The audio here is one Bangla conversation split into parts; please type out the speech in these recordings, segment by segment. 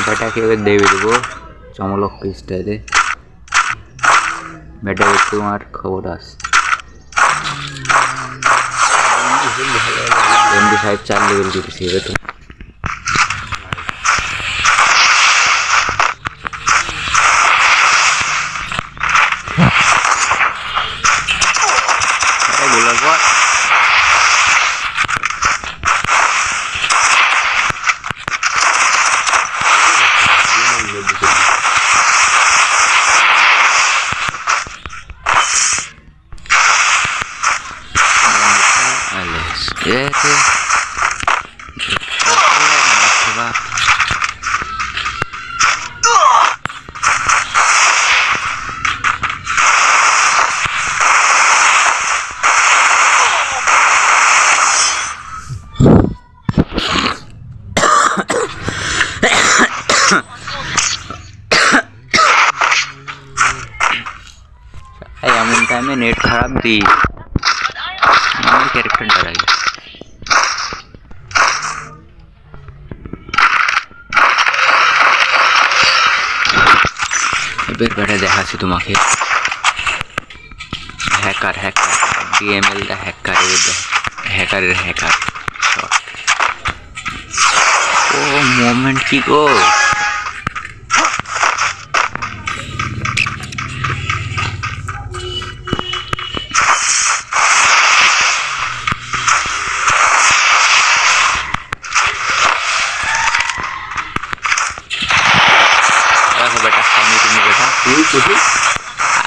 বেটাকে এবার দেবে দেবো চমলক স্টাইলে। বেটা তোমার খবর আছে এমডি 5 4 লেভেল দিতেছি এবার তো এমন টাইমে নেট খারাপ দিই আমার ক্যারেক্টারটা লাগে এবার বেটা দেখাচ্ছি তোমাকে হ্যাকার ডিএমএল দা হ্যাকারের হ্যাকার ও মোমেন্ট কি গো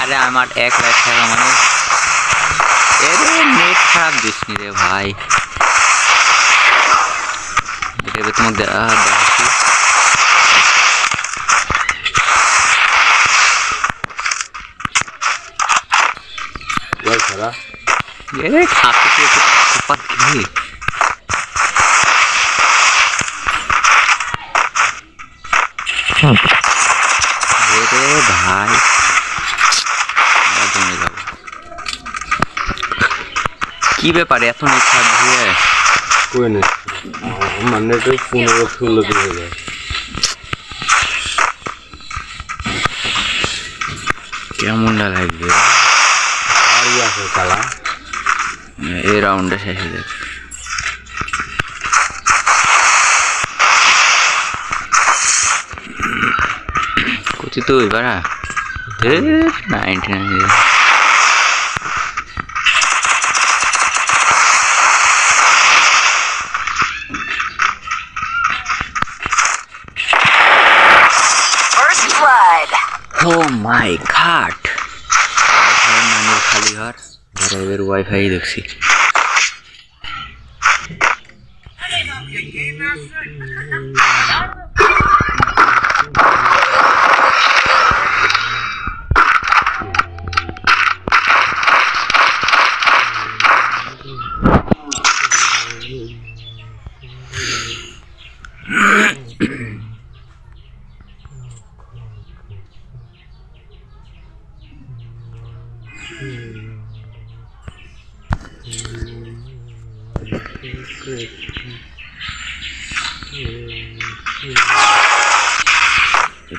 আরে আমার 1 লাখ টাকা মানে নেট খারাপ দিসনি রে ভাই এবার তোমাকে দেখাচ্ছি খাতে কি ভাই কি ব্যাপারে এত নেট খারাপ দিয়ে কই না আমার নেটে 15-16 দিন হয়ে যায় কেমনটা লাগবে আর আছে খেলা এই রাউন্ডে শেষ হয়ে যাবে কোথায় তুই বাড়া 99 Oh my god! নানির খালি ঘর ঘরে এবার ওয়াইফাই দেখছি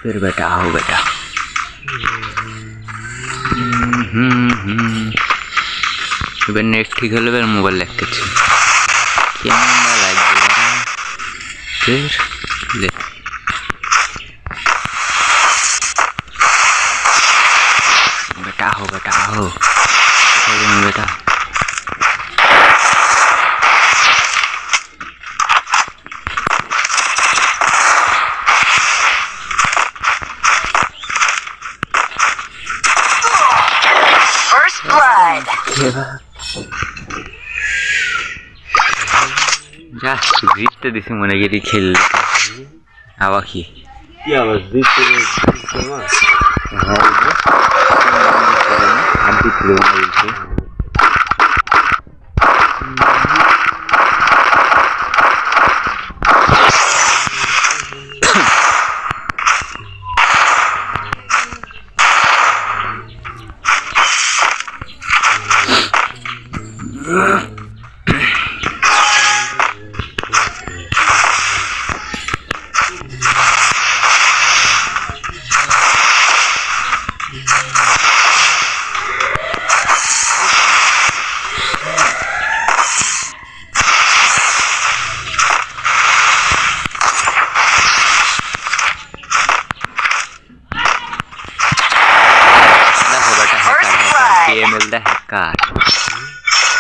फिर बेटा आओ बेटा এবার নেট ঠিক হলে এবার মোবাইল লাগতেছে কেমন লাগবে बेटा आओ बेटा आओ बेटा যা জিততে দিছি মনে গেলি খেললে আবার কি আবার জিততে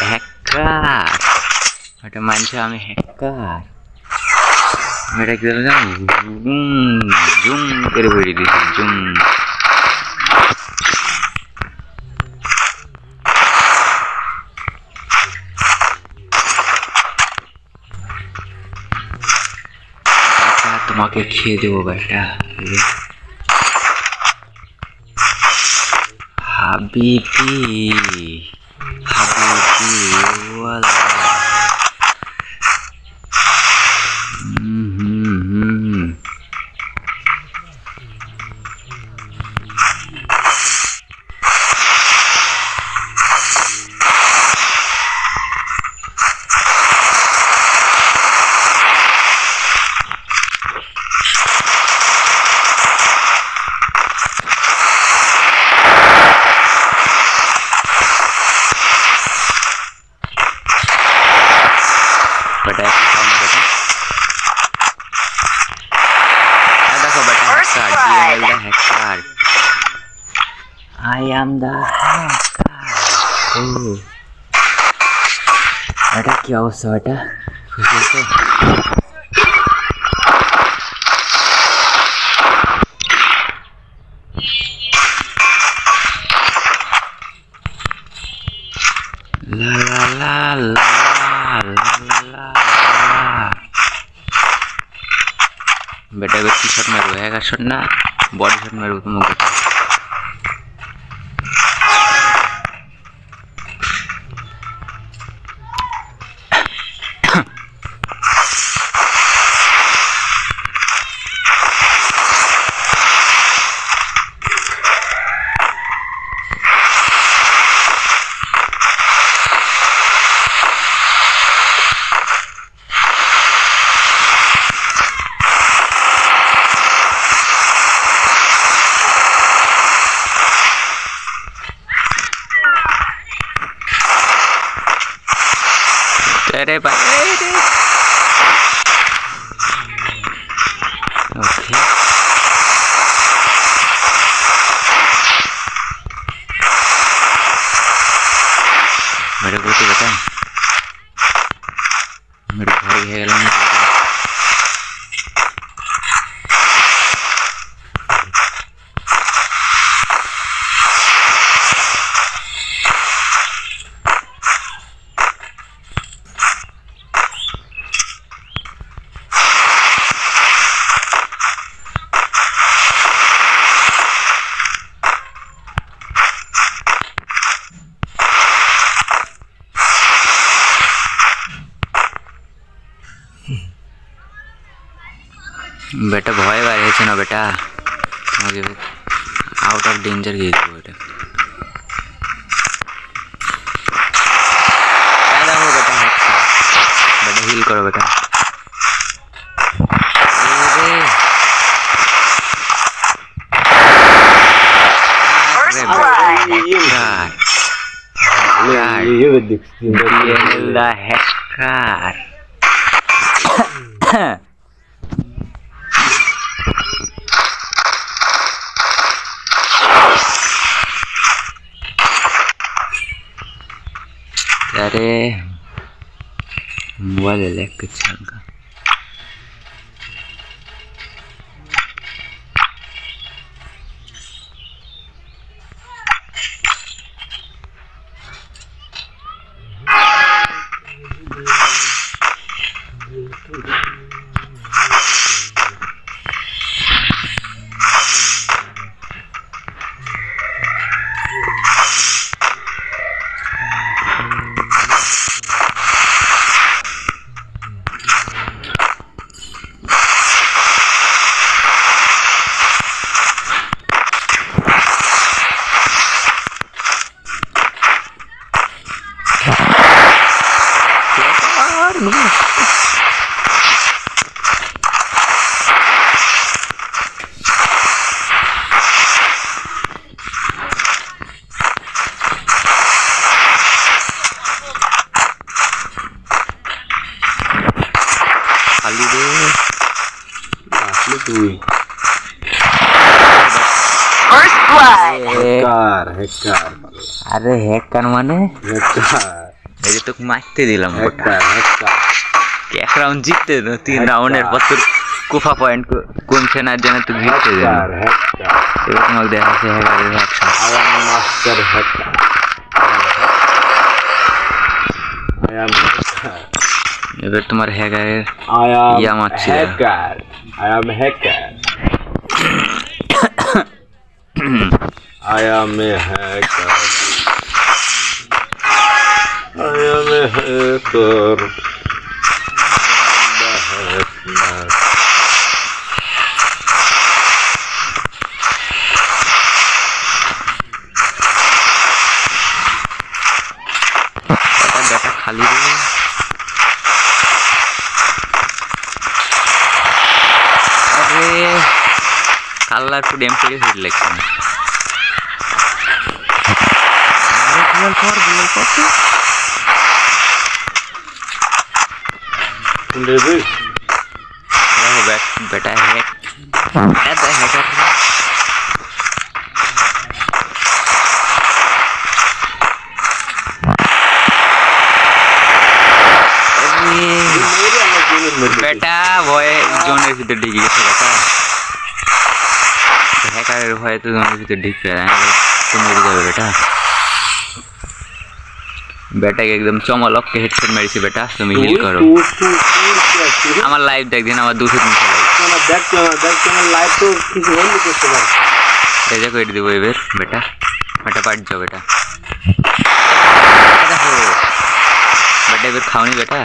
হ্যাকার এটা মানছে আমি হ্যাকার এটা কি জানো জুম করে বেরিয়ে দিয়েছি জুম তোমাকে খেয়ে দেবো বেটা হাবিবি হাবিবি ওয়ালা बेटा देखो बेटा hacker I am the hacker बेटा क्या अवस्था बेटा खुशी से ला ला ला ला बेटा अगर टी शर्ट में रहेगा शर्ट ना बॉडी शर्ट में तुम बेटा अरे भाई ओके मेरे को तो बता मेरे भाई है बेटा भय बाড়িয়েছে না बेटा তোমাকে आउट ऑफ डेंजर দিয়ে দেব बेटा पैदा हो बेटा बेटा हील करो बेटा ये देख ला हैकर अरे मोबाइल ले कुछ का खाली दे আসলে তুই First blood. হ্যাকার হ্যাকার अरे हैकर माने হ্যাকার এই যে তোকে মারতে দিলাম ওটা হ্যাকার এক রাউন্ড জিততে তো 3 রাউন্ডের পর তোর কুফা পয়েন্ট কমছে না যেন তুই জিততে দিলাম এবার তোমাকে দেখাচ্ছে হ্যাকারের action I am master hacker. I am hacker. এবার তোমার হ্যাকারের I am ইয়া মারছি hacker. I am hacker. I am a hacker. I am a hacker. The hacker. ব্যাটা খালি রে আরে কালার ফুড এমপি হিট লাগছে না আরে গুগল কর তো Baby, দেখো বেটা হ্যাক এত হ্যাকার বেটা ভয়ে জোনের ভিতরে ঢুকে গেছে বেটা হ্যাকারের ভয়ে তো জোনের ভিতরে ঢুকতে তো মরে যাবে বেটা বেটাকে একদম চমলককে হেডশট মেরেছি বেটা তুমি হিল করো আমার লাইভ দেখ দিন আমার 200 লাইভ তোমার লাইভ তো কিছু বন্ধ করতে পারো এই যে করে দিব এবার বেটা বেটা পাট যাও বেটা দেখো বেটা এবার খাওনি বেটা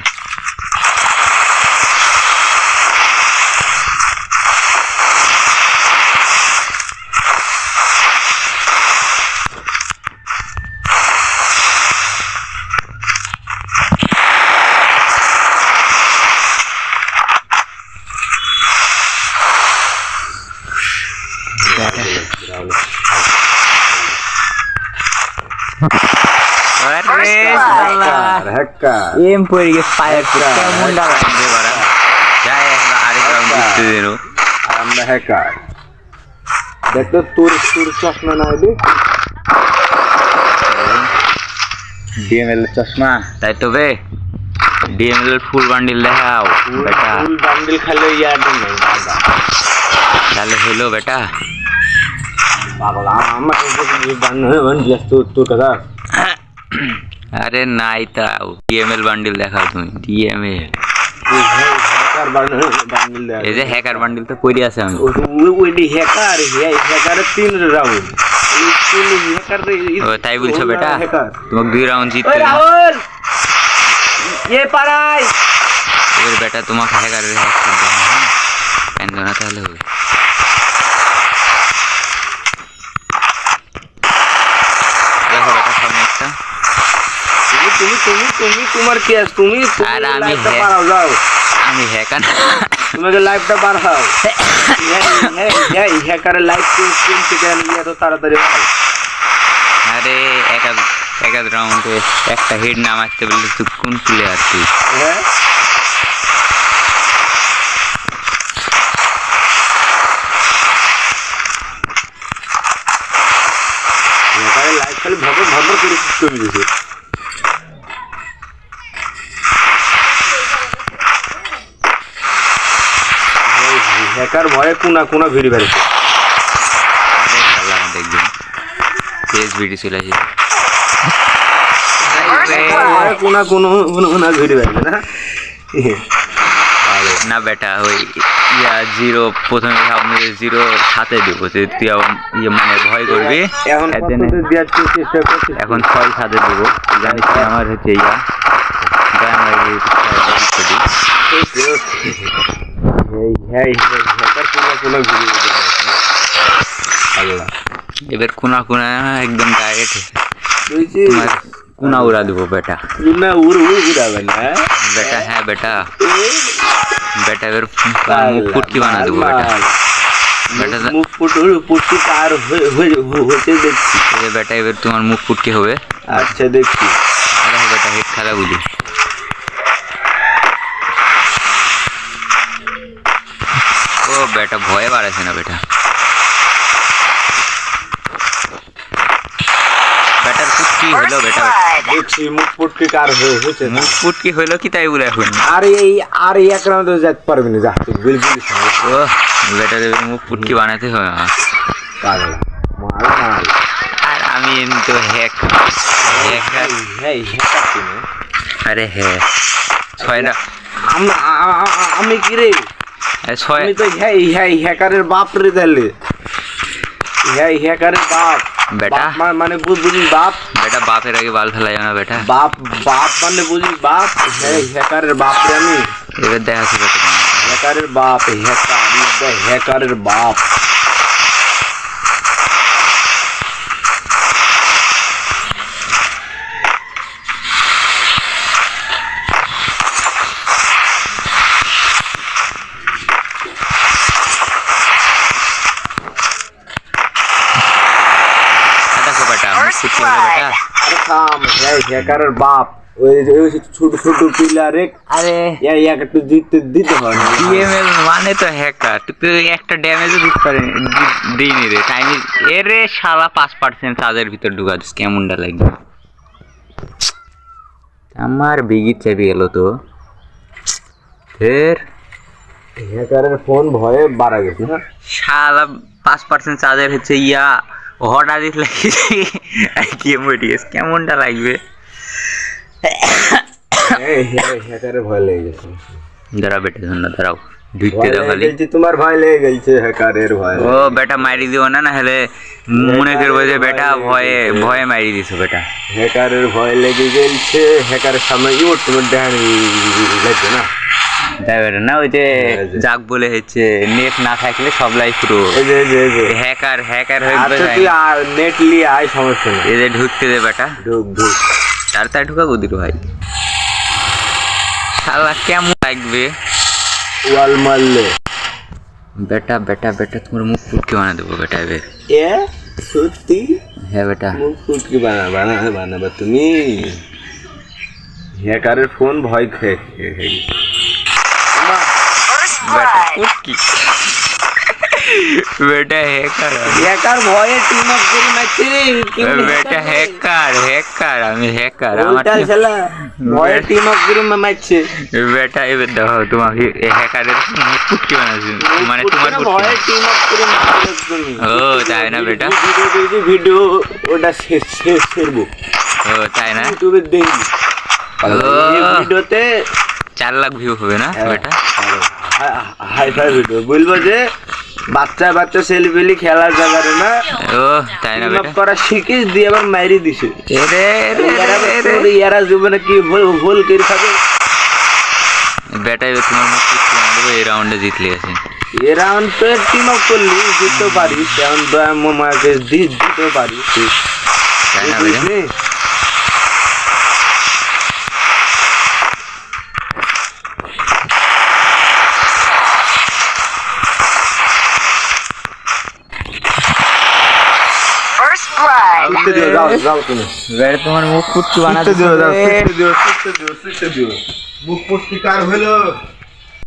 এম পড়ে গেছে ফায়ার কেমন লাগছে বাড়া যাই এখন আরেক রাউন্ড জিততে দিনো আমরা হ্যাকার দেখো তোর চশমা না হইবে ডিএমএল চশমা তাই তো বে ডিএমএল ফুল বান্ডিল দেখাও বেটা ফুল বান্ডিল খালি ইয়াদ নেই দাদা তাহলে হলো বেটা পাগল আমার বান্ডিল তোর কথা আরে নাই তাও ডিএমএল বান্ডিল দেখাও তুমি ডিএমএল হ্যাকার বান্ডিল দেয় এই যে হ্যাকার বান্ডিল তো পড়ে আছে আমি ওইটি হ্যাকার 3 রাউন্ড ও তাই বলছো বেটা তোমাকে 2 রাউন্ড জিততে রাহুল ये পারাই এবার বেটা তোমাকে হ্যাকারের হ্যাক করতে হবে কেন না তাহলে হবে দেখো বেটা সামনে একটা তুমি তোমার কি আছে তুমি আর আমি পারাও যাও আমি হ্যাকার তোমাকে লাইভটা বাড়াও হ্যাকারের লাইভ স্ট্রিম থেকে নিয়ে তো তাড়াতাড়ি আরে এক রাউন্ডে একটা হেড না মারতে বললে তুই কোন প্লেয়ার তুই হ্যাঁ লাইভ খালি ভদ্র করে কমে দিয়েছে হ্যাকার ভয়ে কোনা ভিড়ি বেড়েছে দেখবেন পেজ ভিডিও চলে আসে কোনা ভিড়ি বেড়েছে না না বেটা ওই ইয়া জিরো প্রথমে আপনি জিরো সাথে দেবো তুই ইয়ে মানে ভয় করবি এখন 6 সাথে দেবো জানিস আমার হচ্ছে ইয়া এবার কোনা একদম ডাইরেক্ট তোমার কোনা উড়া দেবো বেটা উড়াবে না বেটা হ্যাঁ বেটা এবার মুখ ফুটকি বানা দেবো বেটা মুখ ফুটকি আর হয়েছে দেখছি বেটা এবার তোমার মুখ ফুটকি হবে আচ্ছা দেখছি দেখো বেটা হেড খেলা বুঝি ও বেটা ভয়ে বাড়াছে না বেটা বেটার কি হলো বেটা দেখছি মুখ পুটকি কার হয়েছে মুখ ফুটকি হইলো কি তাই বলে এখন আর এই এক রাউন্ডে যেতে পারবি না যা তুই বিলকুল ও বেটা দেবের মুখ ফুটকি বানাতে হবে আমার। পাগলা মাল আর আমি এমনি তো হ্যাকার। আরে হ্যাঁ ছয়টা আমি কি রে ছয় আমি তো হ্যাকারের বাপ রে তাহলে হ্যাকারের বাপ বেটা মানে বুঝিস বাপ বেটা বাপের আগে বাল ফেলা যাবে না বেটা। বাপ মানে বুঝিস বাপ হ্যাকারের বাপ রে আমি এবার দেখাচ্ছি বেটা হ্যাকারের বাপ হ্যাকারের বাপ দেখো বেটা মুখ ফুটকি হলো বেটা। আরে থাম হ্যাকারের বাপ ওই ছোট ছোট পিলারে আরে একটু দিতে হয় না ডিএমএল মানে তো হ্যাকার তুই একটা ড্যামেজও দিতে পারে দিইনি রে টাইম এরে শালা 5% চার্জের ভিতর ঢুকা দিস কেমনটা লাগবে আমার বিগিট চেপে গেল তো ফের হ্যাকারের ফোন ভয়ে বাড়া গেছে না শালা 5% চার্জের হচ্ছে ইয়া হঠাৎ লাগিয়েছে গেম উঠে গেছে কেমনটা লাগবে হ্যাকারের ভয় লেগে গেছে দাঁড়াও বেটা ধন্য দাঁড়াও ঢুকতে দাও খালি তোমার ভয় লেগে গেছে হ্যাকারের ভয় ও বেটা মারি দিও না না হলে মনে করবো যে বেটা ভয়ে ভয়ে মারি দিছো বেটা হ্যাকারের ভয় লেগে গেছে হ্যাকারের সামনে তোমার দেখা লাগবে না তাই বেটা না ওই যে যাক বলে হচ্ছে নেট না থাকলে সব লাই পুরো হ্যাকার হ্যাকার হয়ে নেট নিয়ে আয় সমস্যা নেই এই যে ঢুকতে দে বেটা ঢুক তাড়াতাড়ি ঢুকা গদির ভাই শালা কেমন লাগবে ওয়াল মারলে বেটা বেটা বেটা তোমার মুখ ফুটকে বানা দেবো বেটা এবার এ সত্যি হ্যাঁ বেটা মুখ ফুটকি বানাবা তুমি হ্যাকারের ফোন ভয় খেয়ে বেটা ফুটকি বেটা হ্যাকার ভয়ে টিম আপ করে মারছে রে বেটা হ্যাকার আমি হ্যাকার আমার ভয়ে টিম আপ করে মারছে বেটা এবার দেখো তোমাকে হ্যাকারের ফুটকি বানাচ্ছি মানে তোমার ভয়ে টিম আপ করে মারছে তুমি ও তাই না বেটা ভিডিও ওটা শেষ করব ও তাই না ইউটিউবে দেখি ভিডিওতে 4 লাখ ভিউ হবে না বেটা হাই ফাই ভিডিও বলবো যে বাচ্চা সেলফি খেলার জায়গায় না ও তাই না বেটা করা শিখিস দিয়ে আবার মাইরি দিছে এরা জীবনে কি ভুল করে খাবে বেটা এবার তোমার মুখ ফুটকি বানা দেবো এই রাউন্ডে জিতলে গেছে এ রাউন্ড তো টিম আপ করলি জিততে পারিস এখন মাকে দিতে পারিস তাই না বেটা যাও তুমি তোমার মুখ ফুটকি বানাতে দিও মুখ পুষ্টিকার হলো